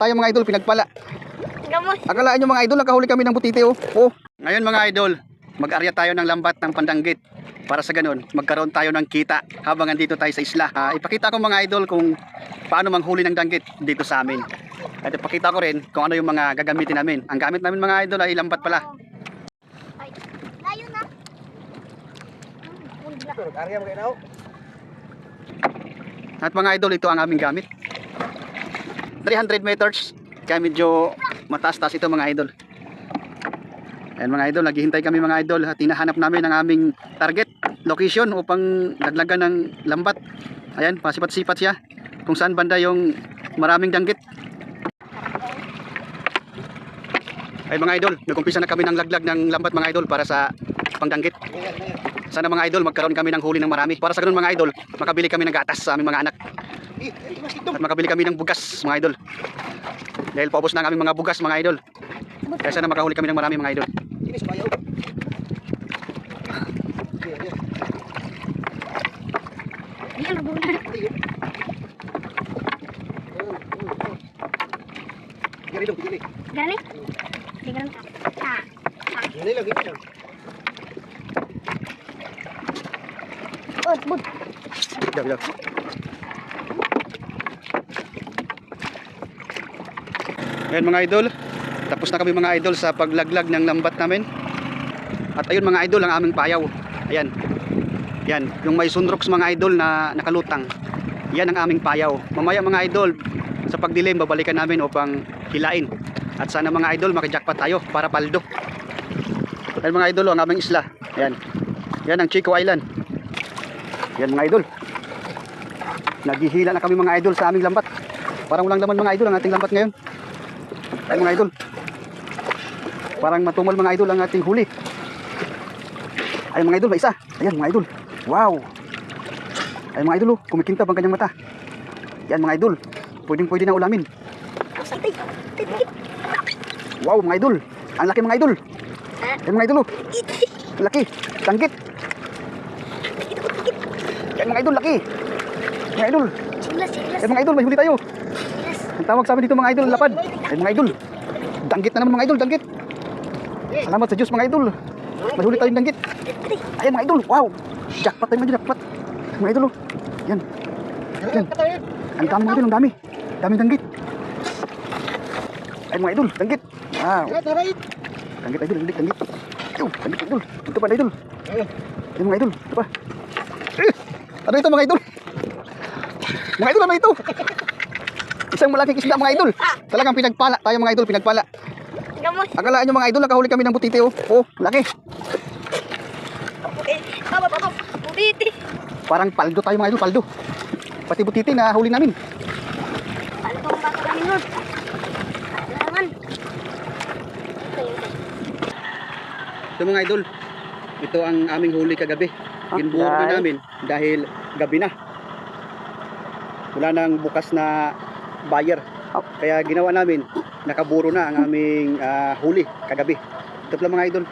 tayo mga idol, pinagpala. Gamot. Akalaan nyo mga idol, nakahuli kami ng butiti oh. Oh. Ngayon mga idol, mag-arya tayo ng lambat ng pandanggit. Para sa ganun, magkaroon tayo ng kita habang andito tayo sa isla. Ipakita ko mga idol kung paano manghuli ng danggit dito sa amin. At ipakita ko rin kung ano yung mga gagamitin namin. Ang gamit namin mga idol ay lambat pala. Ay, layo na. Arya mo kayo. At mga idol, ito ang aming gamit. 300 meters. Kaya medyo mataas-taas ito mga idol. Ayan mga idol, naghihintay kami mga idol at hinahanap namin ang aming target location upang laglagan ng lambat. Ayan, pasipat-sipat siya kung saan banda yung maraming danggit. Ay mga idol, nag-umpisa na kami ng laglag ng lambat mga idol para sa pangdanggit. Sana mga idol magkaroon kami ng huli ng marami. Para sa ganun mga idol, makabili kami ng gatas sa aming mga anak. At makabili kami ng bugas mga idol. Dahil paubos na ang aming mga bugas mga idol. Kaya sana makahuli kami ng marami mga idol. Yan, nabuna. Gani? Di ganun ka. Ini lagi kan. Oh, bud. Daw. Ayan mga idol, tapos na kami mga idol sa paglaglag ng lambat namin. At ayun mga idol ang aming payaw. Ayan. Yan, yung may sunrox mga idol na nakalutang. Yan ang aming payaw. Mamaya mga idol, sa pagdilim babalikan namin upang hilain. At sana mga idol makajackpot tayo para paldo. Ayan mga idol, ang aming isla. Ayan. Yan ang Chico Island. Yan mga idol. Naghihila na kami mga idol sa aming lambat. Parang walang laman mga idol ang ating lambat ngayon. Ayan mga idol. Parang matumal mga idol ang ating huli. Ayan mga idol, may isa. Ayan mga idol. Wow. Ayan mga idol, kumikintab ang kanyang mata. Ayan mga idol. Pwede na ulamin. Wow mga idol. Ang laki mga idol. Ayan mga idol. Ang laki. Tanggit. Ayan mga idol, laki. Mga idol. Ayan mga idol, may huli tayo. Ang tawag sa amin dito mga idol, lapad. Ayan mga idol. Danggit na naman mga idol, danggit. Salamat sa Diyos mga idol. May huli tayong danggit. Ayan mga idol, wow. Jackpot tayo mga idol, jackpot. Mga idol, yan. Yan. Ang dami mga idol, ang dami. Daming danggit. Ayan mga idol, danggit. Wow. Danggit idol, danggit. Danggit idol. Ito pa idol. Ayan mga idol, ito pa. Ano ito mga idol? Mga idol, ano ito? Isang malaking isda mga idol. Talagang pinagpala tayo mga idol, pinagpala. Gamot. Akalaan nyo mga idol, nakahuli kami ng butiti oh. Oh, laki. Papa, butiti. Parang paldo tayo mga idol, paldo. Pati butiti na huli namin. Ano bang baka kami nun? Alaman. Ito mga idol, ito ang aming huli kagabi. Ginbuo na namin dahil gabi na. Wala nang bukas na buyer. Kaya ginawa namin, nakaburo na ang aming huli kagabi. Ito pala mga idol.